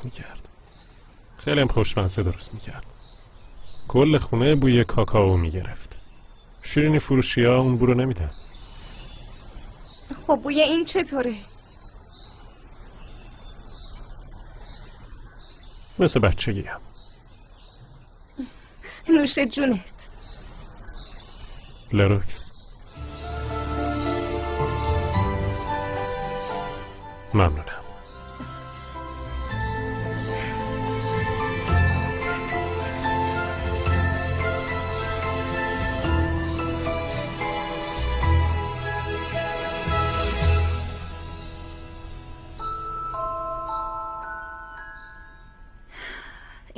میکرد. خیلی هم خوشمزه درست میکرد. کل خونه بوی کاکائو میگرفت. شیرینی فروشی ها اون بو رو نمیدن. خب بوی این چطوره؟ مثل بچگی هم. نوش جونت. لروکس. ممنونم.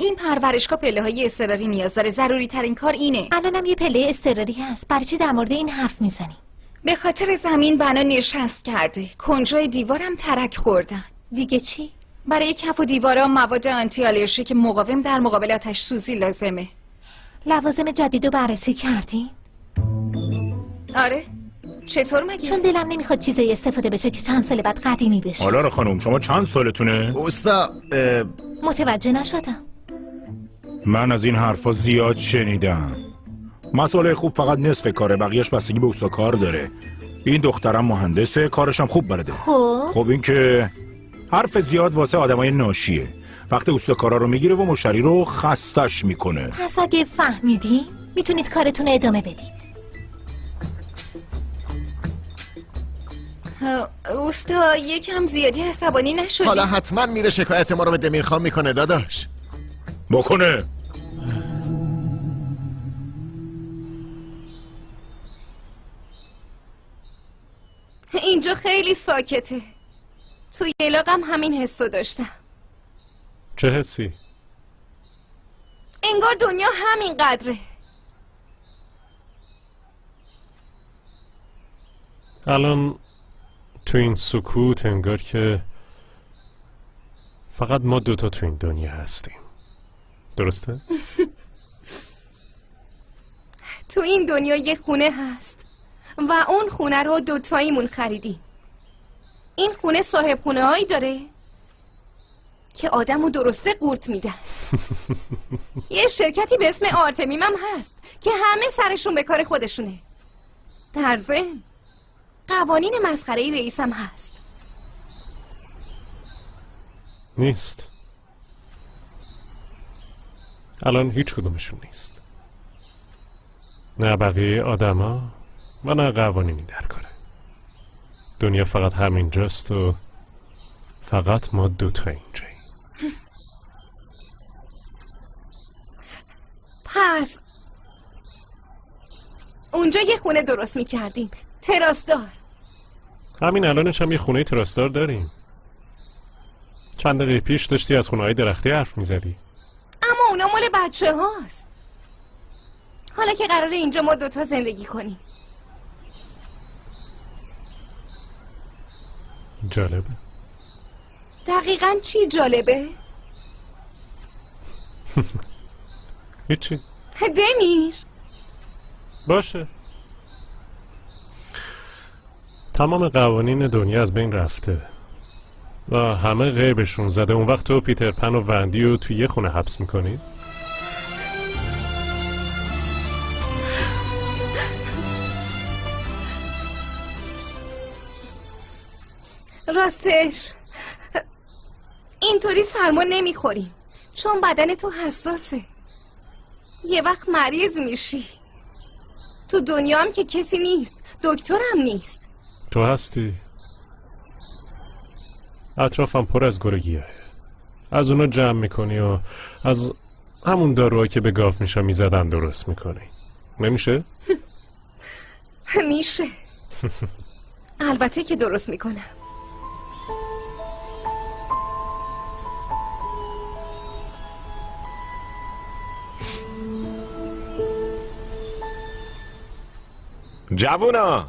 این پرورشگاه پله های اضطراری نیاز داره. ضروری ترین کار اینه. الانم یه پله اضطراری هست. برای چی در مورد این حرف میزنی؟ به خاطر زمین بنا نشست کرده. کنجای دیوارم ترک خوردن. دیگه چی؟ برای کف و دیوارا مواد آنتی آلرژیک مقاوم در مقابل آتش سوزی لازمه. لوازم جدید رو بررسی کردین؟ آره. چطور مگه؟ چون دلم نمیخواد چیزایی استفاده بشه که چند سال بعد قدیمی بشه. حالا خانم شما چند سالتونه؟ اوستا متوجه نشدم. من از این حرفا زیاد شنیدم. مسئله خوب فقط نصف کاره، بقیهش بستگی به اوستا کار داره. این دخترم مهندسه، کارش هم خوب بلده. خب این که حرف زیاد واسه آدمای ناشیه. وقتی اوستا کارا رو میگیره و مشتری رو خستش میکنه. پس اگه فهمیدی میتونید کارتون رو ادامه بدید. اوستا یکم زیادی عصبانی نشدی؟ حالا حتما میره شکایت ما رو به دمیرخان میکنه داداش. بکنه. اینجا خیلی ساکته. توی علاقم همین حسو داشتم. چه حسی؟ انگار دنیا همین قدره. الان تو این سکوت انگار که فقط ما دوتا تو این دنیا هستیم. درسته؟ تو این دنیا یه خونه هست و اون خونه رو دوتاییمون خریدیم. این خونه صاحب خونه هایی داره که آدمو درسته قورت میدن. یه شرکتی به اسم آرتمیم هم هست که همه سرشون به کار خودشونه. در ضمن قوانین مسخره رئیس هم هست. نیست. الان هیچ کدومشون نیست. نه بقیه آدما و نه قوانینی در کاره. دنیا فقط همین جاست و فقط ما دوتا اینجاییم. پس اونجا یه خونه درست میکردیم، تراسدار. همین الانش هم یه خونه تراسدار داریم. چند دقیقه پیش داشتی از خونه‌های درختی حرف میزدی. اما اونا مال بچه هاست. حالا که قراره اینجا ما دوتا زندگی کنیم. جالبه. دقیقاً چی جالبه؟ هیچی. دمیر باشه. تمام قوانین دنیا از بین رفته و همه غیبشون زده. اون وقت تو پیتر پن و وندی رو توی یه خونه حبس میکنی؟ راستش اینطوری سرما نمیخوریم چون بدن تو حساسه. یه وقت مریض میشی. تو دنیا هم که کسی نیست، دکترم نیست. تو هستی. اطرافم پر از گل گیاهه. از اونا جمع میکنی و از همون داروها که به گاو میشا میزدن درست میکنی. نمیشه؟ میشه. البته که درست میکنم. جوونا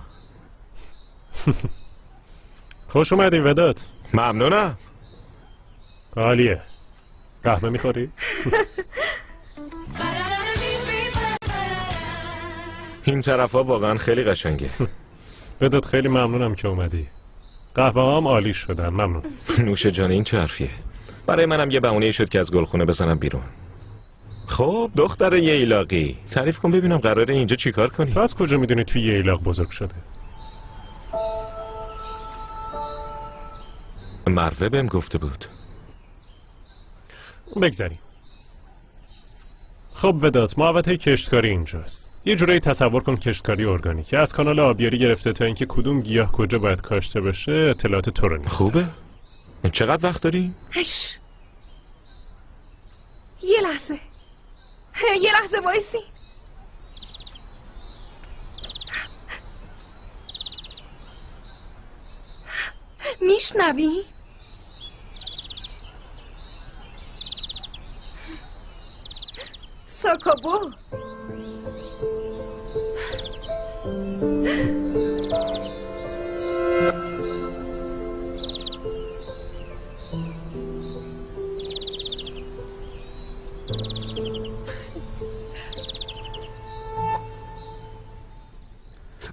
خوش اومدی وداد. ممنونم. عالیه. قهوه میخوری؟ این طرف ها واقعا خیلی قشنگه. وداد خیلی ممنونم که اومدی. قهوه هم عالی شدن. ممنون. نوش جان. این چه حرفیه؟ برای منم یه بهونه شد که از گلخونه بزنم بیرون. خب دختر ییلاقی، تعریف کن ببینم قراره اینجا چیکار کنی؟ تو از کجا میدونی توی ییلاق بزرگ شده؟ مروه بهم گفته بود. بگذاریم. خب وداد، محوطه کشتکاری اینجاست. یه جورایی تصور کن کشتکاری ارگانیک. از کانال آبیاری گرفته تا اینکه کدوم گیاه کجا باید کاشته بشه اطلاعات تو رو نیست. خوبه؟ چقدر وقت داری؟ یه لحظه وایسی. میشنوی؟ ساکابو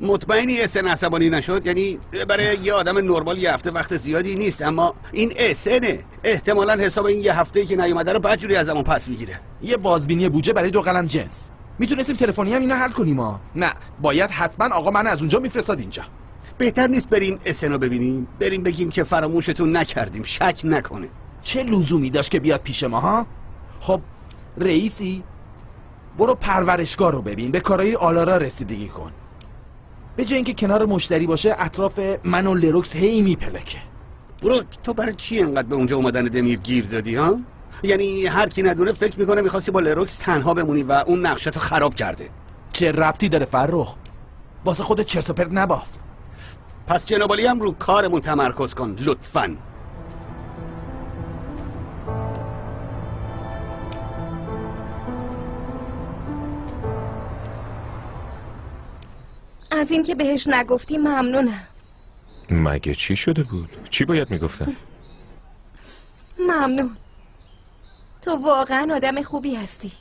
مطمئنی اسن عصبانی نشد؟ یعنی برای یه آدم نرمال یه هفته وقت زیادی نیست، اما این اسنه. احتمالاً حساب این یه هفته‌ای که نیومده رو بدجوری ازمون پس میگیره. یه بازبینی بودجه برای 2 قلم جنس. میتونستیم تلفنی هم اینو حل کنیم ها. نه، باید حتما آقا من از اونجا میفرستاد اینجا. بهتر نیست بریم اسن رو ببینیم؟ بریم بگیم که فراموشتون نکردیم، شک نکنه. چه لزومی داشت که بیاد پیش ما ها؟ خب رئیسی، برو پرورشگاه رو ببین، به کارهای آلارا رسیدگی کن. به جای اینکه کنار مشتری باشه اطراف من و لروکس هی میپلکه. برو، تو برای چی انقدر به اونجا اومدن دمیر گیر دادی ها؟ یعنی هر کی ندونه فکر میکنه میخواستی با لروکس تنها بمونی و اون نقشتو خراب کرده. چه ربطی داره فرخ؟ واسه خود چرت و پرت نباف. پس جنابالی هم رو کارمون تمرکز کن لطفاً. از این که بهش نگفتی ممنونم. مگه چی شده بود؟ چی باید میگفتم؟ ممنون. تو واقعا آدم خوبی هستی.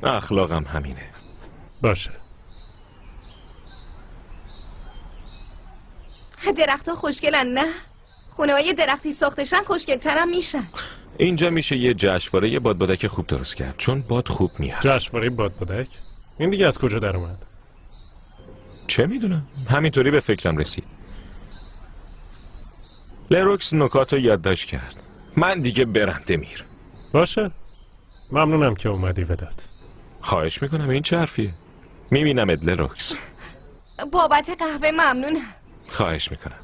اخلاقم همینه. باشه. درختها خوشگلن نه؟ خونه‌های درختی ساختشن خوشگل‌ترم میشن. اینجا میشه یه جشنواره یه بادبادک خوب درست کرد، چون باد خوب میاد. جشنواره بادبادک؟ این دیگه از کجا در اومد؟ چه میدونم، همینطوری به فکرم رسید. لروکس نکات رو یادداشت کرد. من دیگه برم دمیر. باشه، ممنونم که اومدی وداد. خواهش میکنم، این چه حرفیه؟ میبینمت لروکس. بابت قهوه ممنونم. خواهش میکنم.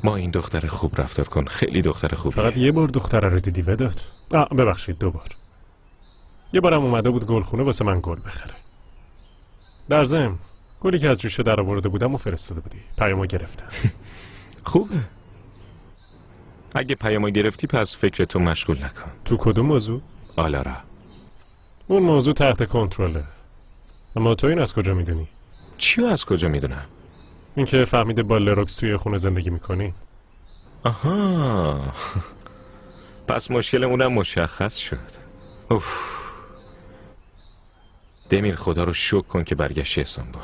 ما این دختر خوب رفتار کن، خیلی دختر خوبیه. فقط یه بار دختره رو دیدی وداد؟ ببخشید 2 بار. یه بارم اومده بود گلخونه واسه من گل بخره. در ضمن گلی که از ریشه در آورده بودم و فرستاده بودی. پیامو گرفتم. خوبه. اگه پیامو گرفتی پس فکرتو مشغول نکن. تو کدوم موضوع؟ آلارا. اون موضوع تحت کنترله. اما تو این از کجا میدونی؟ چیو از کجا میدونم؟ اینکه فهمیده با لروکس توی خونه زندگی میکنی. آها. پس مشکلمونم مشخص شد. اوف. دمیر خدا رو شکر کن که برگشتی استانبول.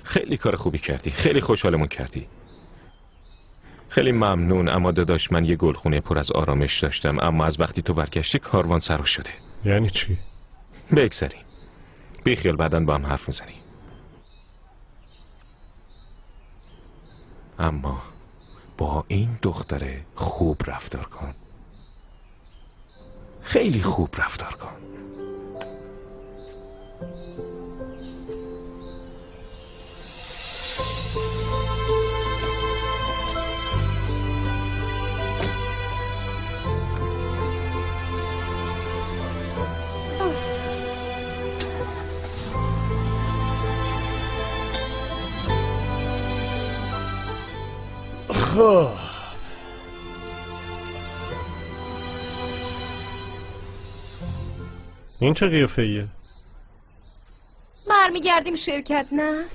خیلی کار خوبی کردی، خیلی خوشحالمون کردی. خیلی ممنون، اما داداش من یه گلخونه پر از آرامش داشتم، اما از وقتی تو برگشتی کاروان سر شده. یعنی چی؟ بگذاریم. بیخیال بعداً با هم حرف میزنیم. اما با این دختره خوب رفتار کن. خیلی خوب رفتار کن. خب این چه قیافه ایه؟ برمیگردیم شرکت نه؟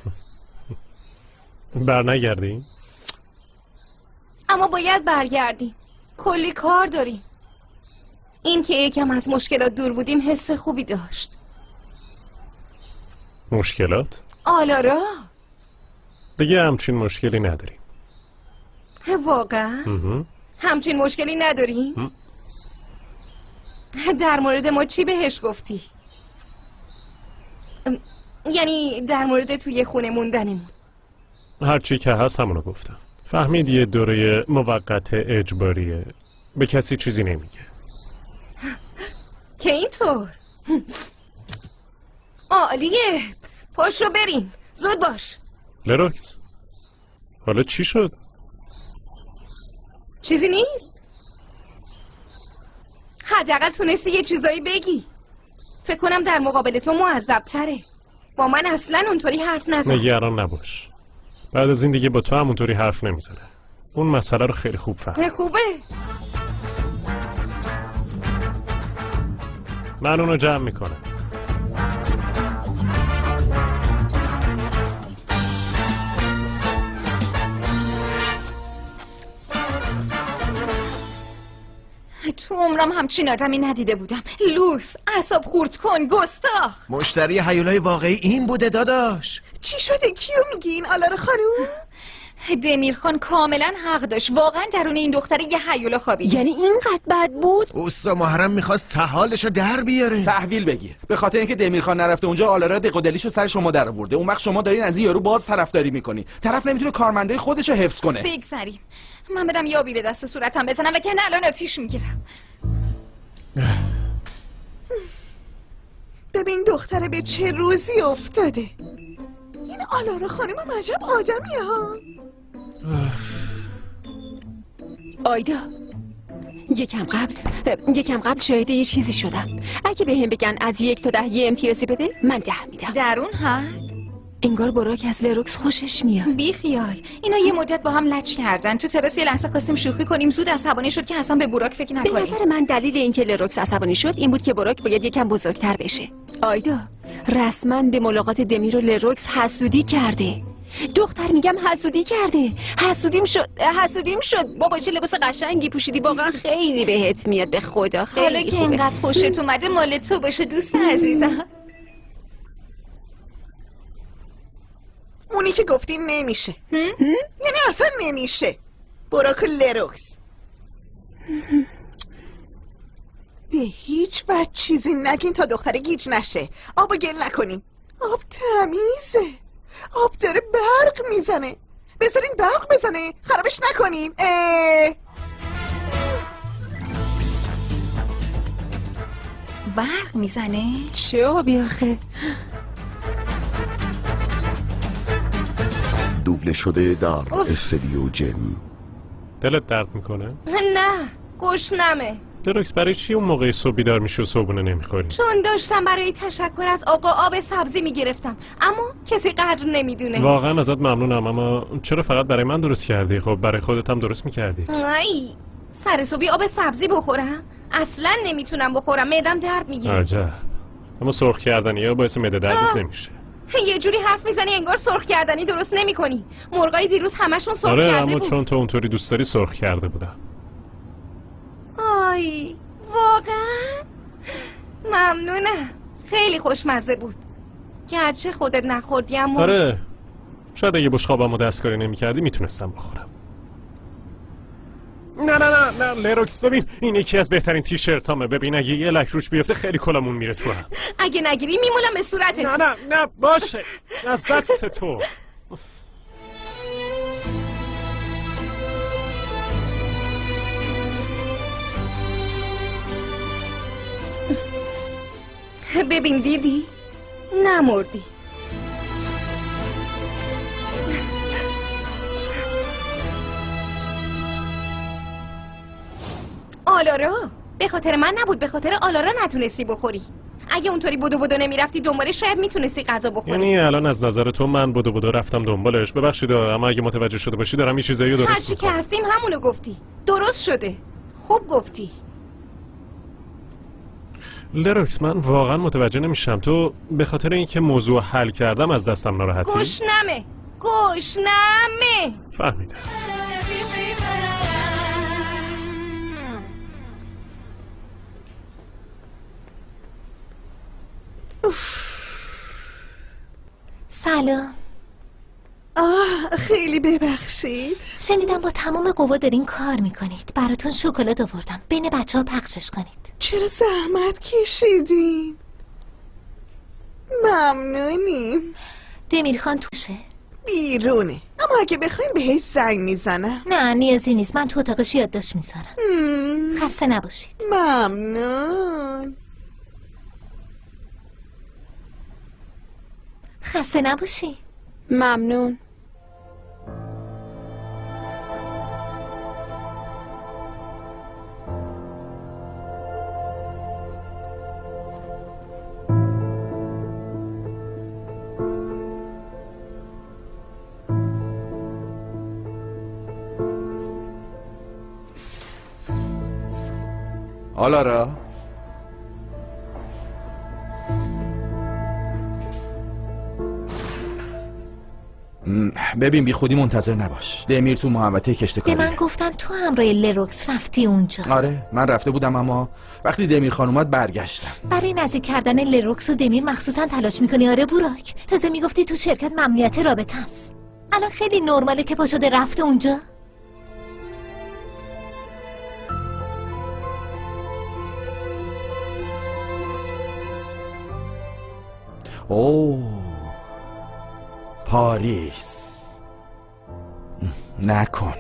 برنگردیم؟ اما باید برگردیم. کلی کار داریم. این که یکم از مشکلات دور بودیم حس خوبی داشت. مشکلات؟ آلارا دیگه همچین مشکلی نداریم. واقعا؟ همچین مشکلی نداریم؟ در مورد ما چی بهش گفتی؟ یعنی در مورد توی خونه موندنمون. هرچی که هست همونو گفتم. فهمید یه دوره موقت اجباریه، به کسی چیزی نمیگه. که اینطور؟ عالیه، پاشو بریم، زود باش. لروکس حالا چی شد؟ چیزی نیست. حداقل تونستی یه چیزایی بگی. فکر کنم در مقابل تو معذب تره. با من اصلا اونطوری حرف نزن. نگران نباش، بعد از این دیگه با تو همونطوری حرف نمیزنه. اون مسئله رو خیلی خوب فهمید. خوبه. من اونو جمع میکنم. تو عمرم همچین آدمی ندیده بودم. لوس، اعصاب خورد کن، گستاخ. مشتری هیولای واقعی این بوده داداش. چی شده؟ کیو میگی؟ این آلارا خانوم؟ دمیرخان کاملا حق داشت. واقعا درون این دختره یه هیولا خوابید. یعنی اینقدر بد بود؟ اوستا محرم میخواست تحالشو در بیاره. تحویل بگیر. به خاطر اینکه دمیرخان نرفته اونجا، آلارا دق و دلیشو سر شما در آورده. اون وقت شما دارین از این یارو باز طرفداری میکنی. طرف نمیتونه کارمندای خودشو حفظ کنه. بگذریم. من برم یابی به دست صورتم بزنم و کنه الان آتیش میگیرم. ببین دختره به چه روزی افتاده. این آلارا خانم عجب آدمیه ها. آیدا، یکم قبل شاهد یه چیزی شدم. اگه به هم بگن از 1 تا 10 یه امتیازی بده، من 10 میدم. در اون حد؟ انگار براک از لروکس خوشش میاد. بی خیال. اینا یه مدت با هم لچ کردن. تو تراس یه لحظه خواستیم شوخی کنیم، زود عصبانی شد که اصلا به براک فکر نکنیم. به نظر من دلیل اینکه لروکس عصبانی شد این بود که براک باید یکم بزرگتر بشه. آیدا، رسما به ملاقات دمیر و لروکس حسودی کرده. دختر میگم حسودی کرده. حسودیم شد. بابا چه لباس قشنگی پوشیدی، واقعا خیلی بهت میاد. به خدا خیلی حالا که اینقدر خوشت اومده مال تو باشه دوست عزیزم. اونی که گفتی نمیشه. یعنی اصلا نمیشه. براک لروکس به هیچ وجه چیزی نگین تا دختره گیج نشه. آب و گل نکنین. آب تمیزه. آب داره برق میزنه. بذارین برق بزنه، خرابش نکنیم. برق میزنه؟ چه آبی آخه؟ دوبله شده در استودیو جن. دلت درد میکنه؟ نه، گشنمه. لروکس برای چی اون موقع صبح بیدار میشی و صبحونه نمیخوری؟ چون داشتم برای تشکر از آقا آب سبزی میگرفتم، اما کسی قدر نمیدونه. واقعا ازت ممنونم، اما چرا فقط برای من درست کردی؟ خب برای خودت هم درست میکردی. ای سر صبحی آب سبزی بخورم؟ اصلا نمیتونم بخورم، معدم درد میگیره. عجب. اما سرخ کردنی یا باعث معده دردت نمیشه. یه جوری حرف میزنی انگار سرخ کردنی درست نمیکنی. مرغای دیروز همشون سرخ کرده بود. اما چون تو اونطوری دوست داری سرخ کرده بودم. آی واقعا ممنونم، خیلی خوشمزه بود. گرچه خودت نخوردی اما آره، شاید اگه بشقابمو دستکاری نمی‌کردی میتونستم بخورم. نه لروکس، ببین این یکی از بهترین تیشرتامه. ببین اگه یه لک روش بیفته خیلی کلامون میره تو هم. اگه نگیری میمولم به صورتت. نه باشه، از دست تو. ببین دیدی؟ نمردی. آلارا به خاطر من نبود، به خاطر آلارا نتونستی بخوری. اگه اونطوری بدو نمیرفتی دنبالش شاید میتونستی غذا بخوری. یعنی الان از نظر تو من بدو رفتم دنبالش؟ ببخشید اما اگه متوجه شده باشی دارم یه چیزایی رو درست هرچی که هستیم همونو گفتی. درست شده. خوب گفتی. لروکس من واقعا متوجه نمیشم تو به خاطر اینکه موضوع حل کردم از دستم ناراحتی؟ گشنمه فهمیدم. سلام. خیلی ببخشید. شنیدم با تمام قوا دارین کار میکنید. براتون شکلات آوردم. بین بچه ها پخشش کنید. چرا زحمت کشیدین؟ ممنونیم. دمیر خان توشه؟ بیرونه، اما اگه بخواین بهش زنگ میزنم. نه نیازی نیست، من تو اتاقش یادداشت میذارم. خسته نباشید. ممنون. خسته نباشی. ممنون. آلارا ببین بی خودی منتظر نباش. دمیر تو محوطه کشت کاری. به من گفتن تو همراه لروکس رفتی اونجا. آره من رفته بودم، اما وقتی دمیر خان اومد برگشتم. برای نزدیک کردن لروکس و دمیر مخصوصا تلاش میکنی؟ آره بوراک. تازه میگفتی تو شرکت ممنوعیت رابطه است. الان خیلی نرماله که پا شده رفته اونجا. اوه پاریس. نکن.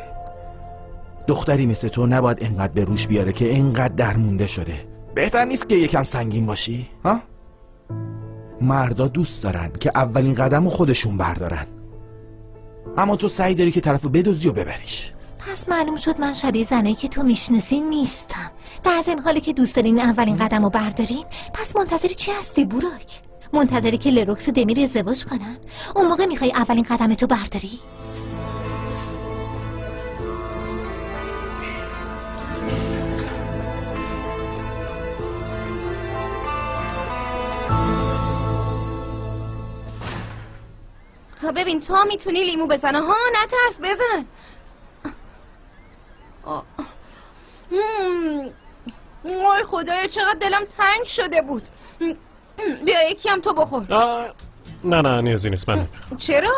دختری مثل تو نباید انقدر به روش بیاره که انقدر درمونده شده. بهتر نیست که یکم سنگین باشی؟ ها؟ مردا دوست دارن که اولین قدم رو خودشون بردارن، اما تو سعی داری که طرفو بدوزی و ببریش. پس معلوم شد من شبیه زنایی که تو میشناسی نیستم. در ضمن حالی که دوست دارین اولین قدم رو بردارین، پس منتظری چی هستی بوراک؟ منتظری که لروکس و دمیر ازدواج کنن؟ اون موقع میخوای اولین قدمتو برداری؟ ببین تو میتونی لیمو بزنه ها، نترس بزن. وای خدایا چقدر دلم تنگ شده بود. بیا یکی هم تو بخور. نه نیازی نیست، من نمیخورم. چرا؟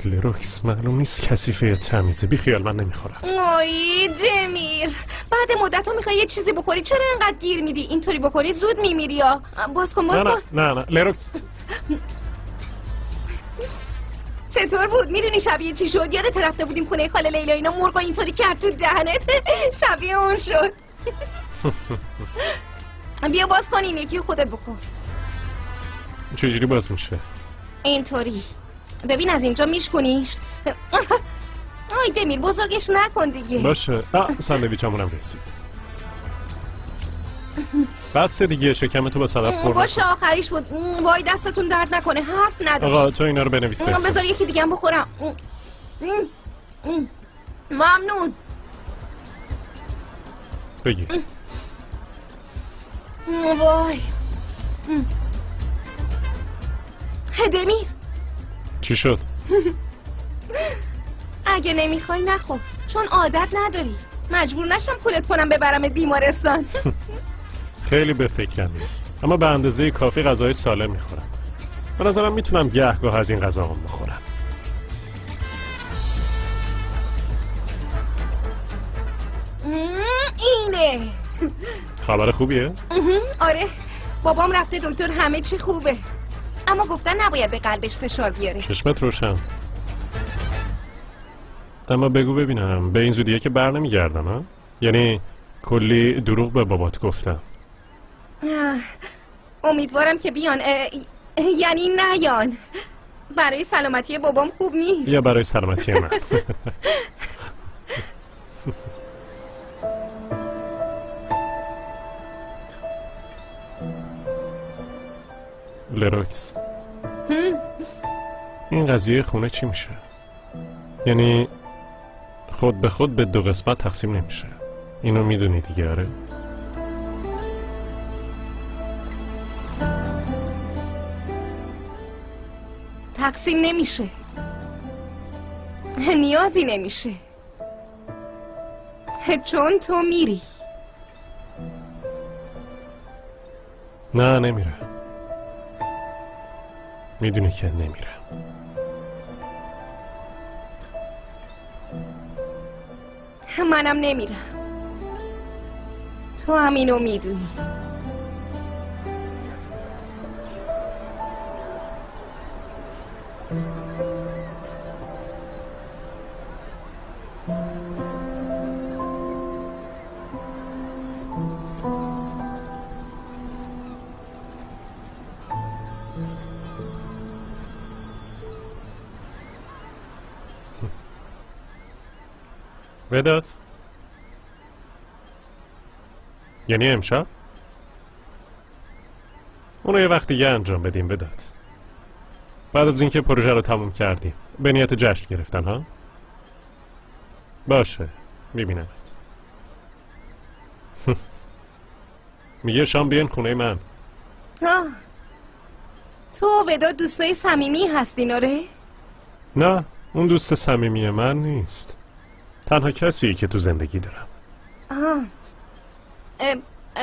لروکس معلوم نیست کثیفه تمیزه. بی خیال من نمیخورم. آی دمیر، بعد مدت ها میخوای یه چیزی بخوری، چرا اینقدر گیر میدی؟ اینطوری بکنی زود میمیری. یا باز کن نه لروکس. چطور بود؟ میدونی شبیه چی شد؟ یادت رفته بودیم خونه خاله لیلا، اینا مرغا اینطوری کرد تو دهنت. شبیه اون شد. بیا باز کن این یکی خودت بخور. چجوری باز میشه؟ اینطوری ببین، از اینجا میشکنیش. آی دمیر بزرگش نکن دیگه. باشه. ساندویچمونم رسید. بس دیگه، شکمتو با صدف پر. باشه آخریش بود. وای دستتون درد نکنه، حرف نداشت. آقا تو اینا رو بنویس برسیم. بذار یکی دیگه هم بخورم. ممنون. بگیر. وای دمیر چی شد؟ اگه نمیخوای نخور، چون عادت نداری. مجبور نشم پولت کنم ببرمت بیمارستان. خیلی به فکرم میاد، اما به اندازه کافی غذای سالم میخورم. به نظرم میتونم گهگاه از این غذا هم بخورم. اینه خبر خوبیه؟ آره بابام رفته دکتر، همه چی خوبه، اما گفتن نباید به قلبش فشار بیاره. چشمت روشن. اما بگو ببینم، به این زودیه که بر نمیگردم ها؟ یعنی کلی دروغ به بابات گفتم. امیدوارم که بیان. یعنی نیان. برای سلامتی بابام خوب نیست. یا برای سلامتی من. لروکس، این قضیه خونه چی میشه؟ یعنی خود به خود به 2 قسمت تقسیم نمیشه، اینو میدونی دیگه؟ آره تقسیم نمیشه، نیازی نمیشه، چون تو میری. میدونی که نمیرم. منم نمیرم. تو هم اینو میدونی. وداد؟ یعنی امشب؟ اونو یه وقت دیگه انجام بدیم وداد. بعد از اینکه پروژه رو تموم کردیم به نیت جشن گرفتن ها؟ باشه میبینمت. میگه شام بیاین خونه من. تو و وداد دوستای صمیمی هستین آره؟ نه اون دوست صمیمی من نیست. تنها کسیه که تو زندگی دارم.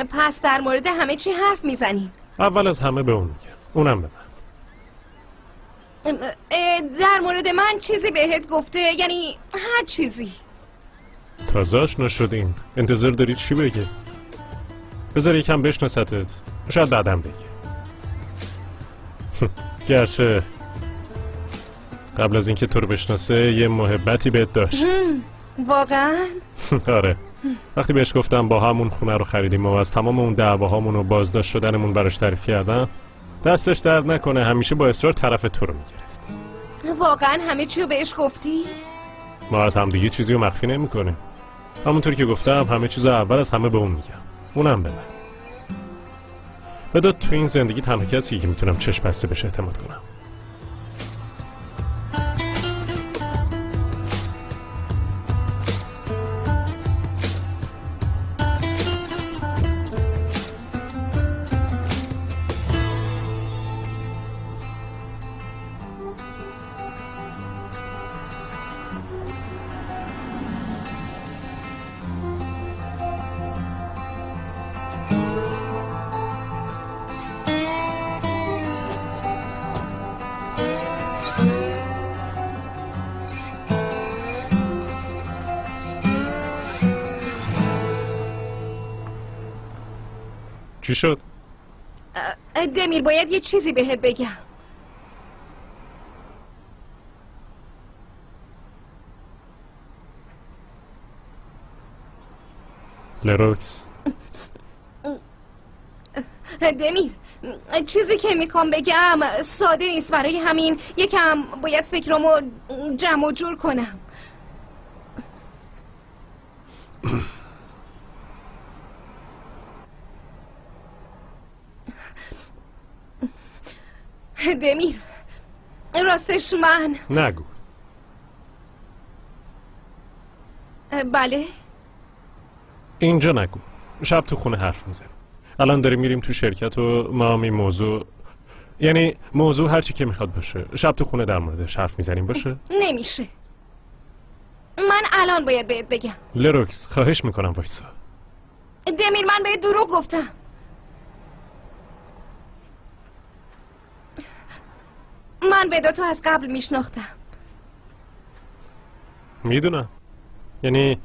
پس در مورد همه چی حرف میزنین؟ اول از همه به اون میگم، اونم به من. در مورد من چیزی بهت گفته؟ یعنی هر چیزی؟ تازه آشنا شدین، انتظار داری چی بگه؟ بذار یکم بشناستت، شاید بعدم بگه. گرچه قبل از اینکه تو رو بشناسه یه محبتی بهت داشت. واقعا؟ آره. وقتی بهش گفتم با همون خونه رو خریدیم و از تمام اون دعواهامون و بازداشت شدنمون براش تعریف کردم، دستش درد نکنه همیشه با اصرار طرف تو رو میگرفت. واقعا همه چی رو بهش گفتی؟ ما از هم دیگه چیزی رو مخفی نمی کنیم. همونطور که گفتم همه چیز رو اول از همه به اون میگم، اونم به من. بداد تو این زندگی تنها کسی که میتونم چشم بسته بهش اعتماد کنم. چی شد؟ دمیر باید یه چیزی بهت بگم. لروکس دمیر چیزی که میخوام بگم ساده نیست، برای همین یکم باید فکرامو جمع و جور کنم. دمیر راستش من نگو. بله اینجا نگو، شب تو خونه حرف میزنیم. الان داریم میریم تو شرکت و ما هم این موضوع هرچی که میخواد باشه شب تو خونه در موردش حرف میزنیم باشه؟ نمیشه، من الان باید بهت بگم. لروکس خواهش میکنم وایسا. دمیر من بهت دروغ گفتم. من ودادو از قبل میشناختم. میدونم، یعنی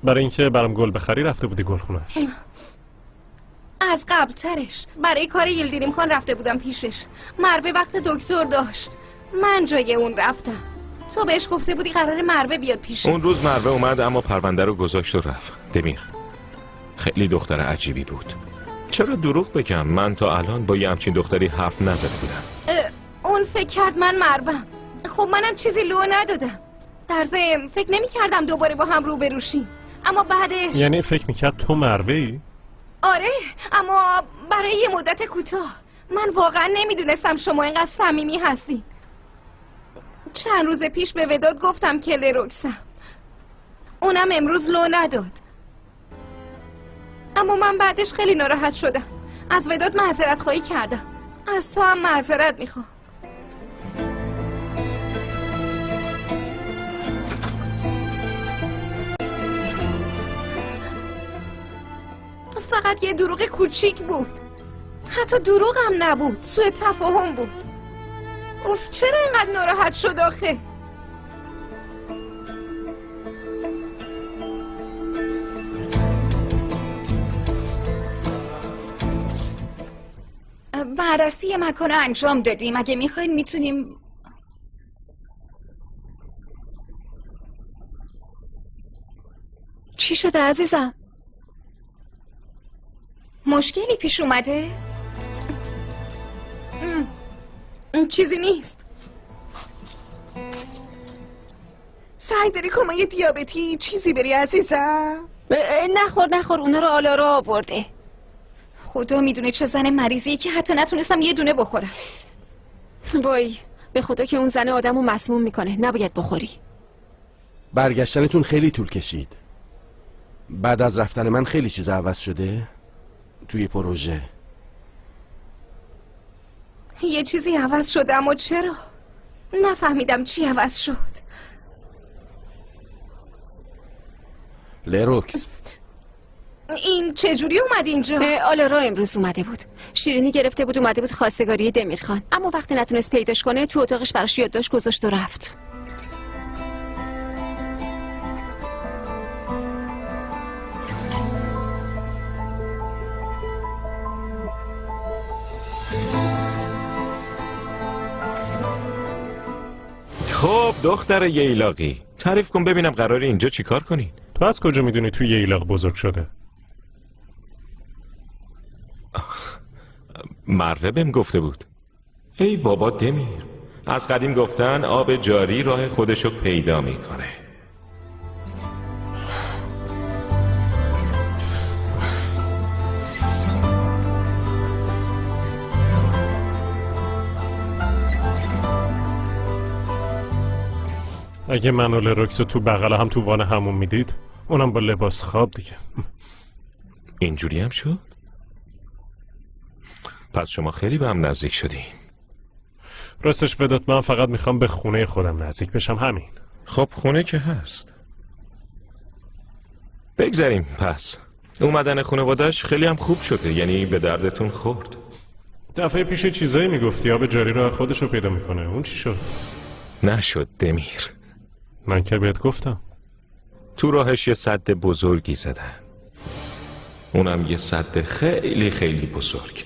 برای اینکه برام گل بخری رفته بودی گل خونهش؟ از قبل ترش برای کار یلدریم خان رفته بودم پیشش. مروه وقت دکتر داشت، من جای اون رفتم. تو بهش گفته بودی قرار مروه بیاد پیش. اون روز مروه اومد اما پرونده رو گذاشت و رفت. دمیر خیلی دختر عجیبی بود. چرا دروغ بگم؟ من تا الان با یه همچین دختری حرف نزده بودم. اون فکر کرد من مروهم. خب منم چیزی لو ندادم. در ضمن فکر نمی کردم دوباره با هم روبروشیم. اما بعدش یعنی فکر میکرد تو مروه‌ای؟ آره، اما برای یه مدت کوتاه. من واقعا نمیدونستم شما اینقدر صمیمی هستین. چند روز پیش به وداد گفتم که لروکسم. اونم امروز لو نداد. اما من بعدش خیلی ناراحت شدم. از وداد معذرت خواهی کردم. از تو هم معذرت میخوام. فقط یه دروغ کوچیک بود. حتی دروغ هم نبود، سوء تفاهم بود. اوف چرا اینقدر ناراحت شد آخه؟ بررسی مکان انجام دادیم. اگه میخواین میتونیم. چی شده عزیزم؟ مشکلی پیش اومده؟ چیزی نیست. سعی داری کمای دیابتی چیزی بری عزیزم؟ نخور اونا رو آلارا آورده. خدا میدونه چه زن مریضی که حتی نتونستم یه دونه بخورم. وای به خدا که اون زن آدمو مسموم میکنه. نباید بخوری. برگشتنتون خیلی طول کشید. بعد از رفتن من خیلی چیز عوض شده توی پروژه. یه چیزی عوض شده اما چرا؟ نفهمیدم چی عوض شد. لروکس این چجوری اومد اینجا؟ آلارا امروز اومده بود. شیرینی گرفته بود اومده بود خواستگاری دمیرخان، اما وقتی نتونست پیداش کنه تو اتاقش براش یادداشت گذاشت و رفت. خب دختر ییلاقی، تعریف کن ببینم قراره اینجا چی کار کنین؟ تو از کجا میدونی توی ییلاق بزرگ شده؟ مروه بهم گفته بود. ای بابا دمیر، از قدیم گفتن آب جاری راه خودشو پیدا میکنه. اگه من و لروکس تو بغل هم تو وان همون میدید، اونم با لباس خواب دیگه. اینجوری هم شد؟ پس شما خیلی به هم نزدیک شدین. راستش وداد من فقط میخوام به خونه خودم نزدیک بشم، همین. خب خونه که هست. بگذاریم پس. اومدن خانواده‌اش خیلی هم خوب شده، یعنی به دردتون خورد. دفعه پیش چیزایی میگفتی آب جاری راه خودشو پیدا میکنه، اون چی شد؟ نشد دمیر. من که بهت گفتم تو راهش یه سد بزرگی زدن، اونم یه سد خیلی خیلی بزرگ،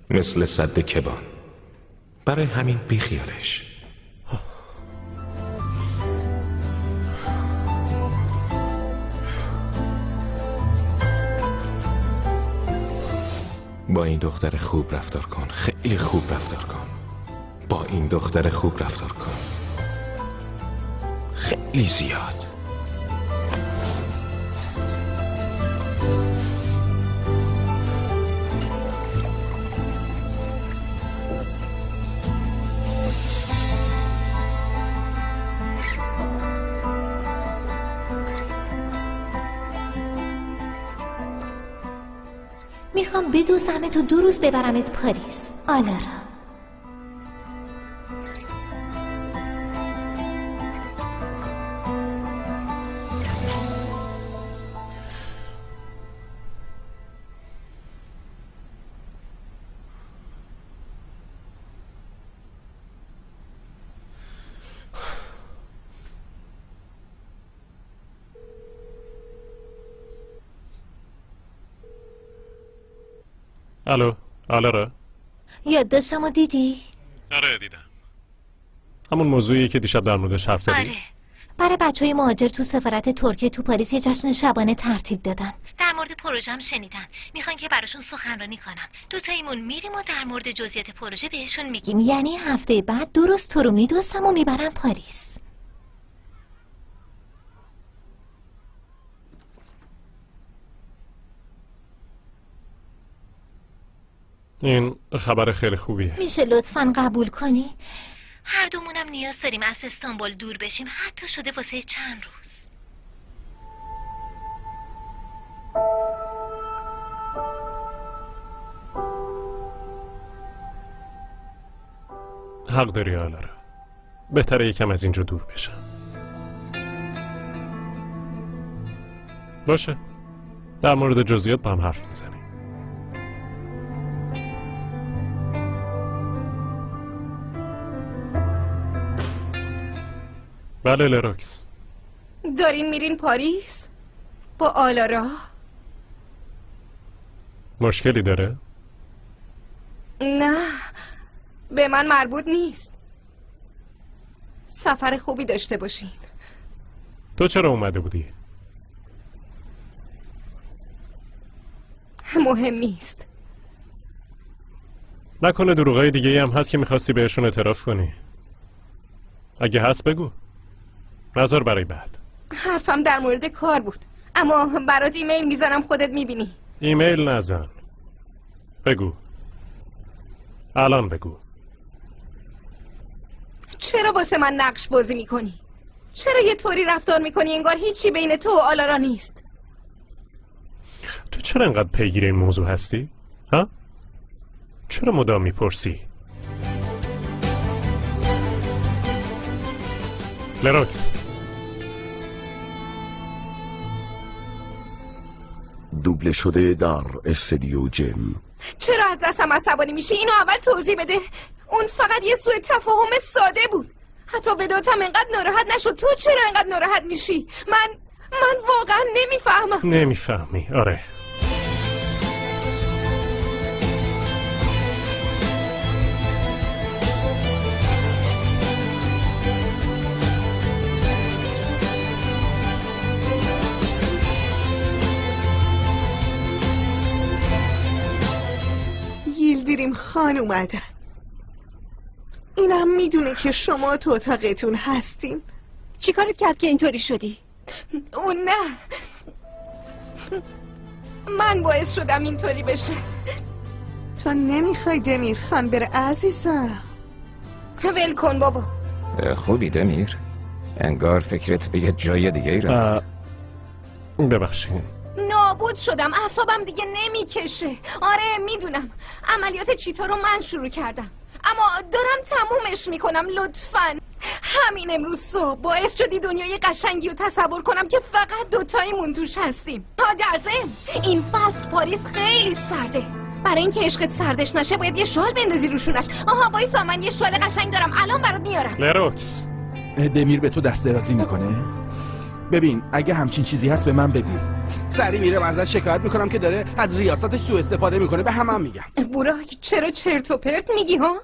مثل سد کبان. برای همین بیخیالش. با این دختر خوب رفتار کن، خیلی خوب رفتار کن. با این دختر خوب رفتار کن، خیلی زیاد. میخوام بدوزمت و 2 روز ببرمت پاریس. آلارا الو آلارا، یادداشتمو دیدی؟ آره دیدم. همون موضوعی که دیشب در موردش حرف زدی. آره. برای بچهای مهاجر تو سفارت ترکیه تو پاریس یه جشن شبانه ترتیب دادن. در مورد پروژم شنیدن، میخوان که براشون سخنرانی کنم. 2 تایمون میریم و در مورد جزئیات پروژه بهشون میگیم. یعنی هفته بعد درست تو رو میدوستم و میبرم پاریس. این خبر خیلی خوبیه. میشه لطفاً قبول کنی؟ هر دومونم نیاز داریم از استانبول دور بشیم، حتی شده واسه چند روز. حق داری آلارا، بهتره یکم از اینجا دور بشم. باشه، در مورد جزئیات با هم حرف میزنیم. بله لروکس. دارین میرین پاریس؟ با آلارا؟ مشکلی داره؟ نه، به من مربوط نیست. سفر خوبی داشته باشین. تو چرا اومده بودی؟ مهم نیست. نکنه دروغای دیگه هم هست که میخواستی بهشون اعتراف کنی؟ اگه هست بگو، نظر برای بعد. حرفم در مورد کار بود، اما برات ایمیل میزنم خودت میبینی. ایمیل نزن، بگو، الان بگو. چرا واسه من نقش بازی میکنی؟ چرا یه طوری رفتار میکنی انگار هیچی بین تو و آلارا نیست؟ تو چرا انقدر پیگیر این موضوع هستی؟ ها؟ چرا مدام میپرسی؟ لروکس، دوبله شده در استودیو جن. چرا از دستم عصبانی میشی؟ اینو اول توضیح بده. اون فقط یه سوء تفاهم ساده بود. حتی ودادم انقدر ناراحت نشد. تو چرا انقدر ناراحت میشی؟ من واقعا نمیفهمم. نمیفهمی؟ آره. یلدریم خان اومدن. اینم میدونه که شما تو اتاقتون هستین. چی کارت کرد که اینطوری شدی؟ اون نه، من باعث شدم اینطوری بشه. تو نمیخوای دمیر خان بره عزیزم. ول کن بابا. خوبی دمیر؟ انگار فکرت به یه جای دیگه ای رفت. ببخشید، نابود شدم، اعصابم دیگه نمیکشه. آره میدونم، عملیات چیتا رو من شروع کردم، اما دارم تمومش میکنم. لطفاً همین امروز صبح باعث شدی دنیای قشنگی رو تصور کنم که فقط دوتاییمون توش هستیم. در ضمن این فصل پاریس خیلی سرده. برای اینکه عشقت سردش نشه باید یه شال بندازی روشونش. آها وایسا، من یه شال قشنگ دارم، الان برات میارم. لروکس، دمیر به تو دست درازی میکنه؟ ببین اگه همچین چیزی هست به من بگو. سری میرم ازش شکایت میکنم که داره از ریاستش سوء استفاده میکنه. به همم میگم. براک چرا چرت و پرت میگی ها؟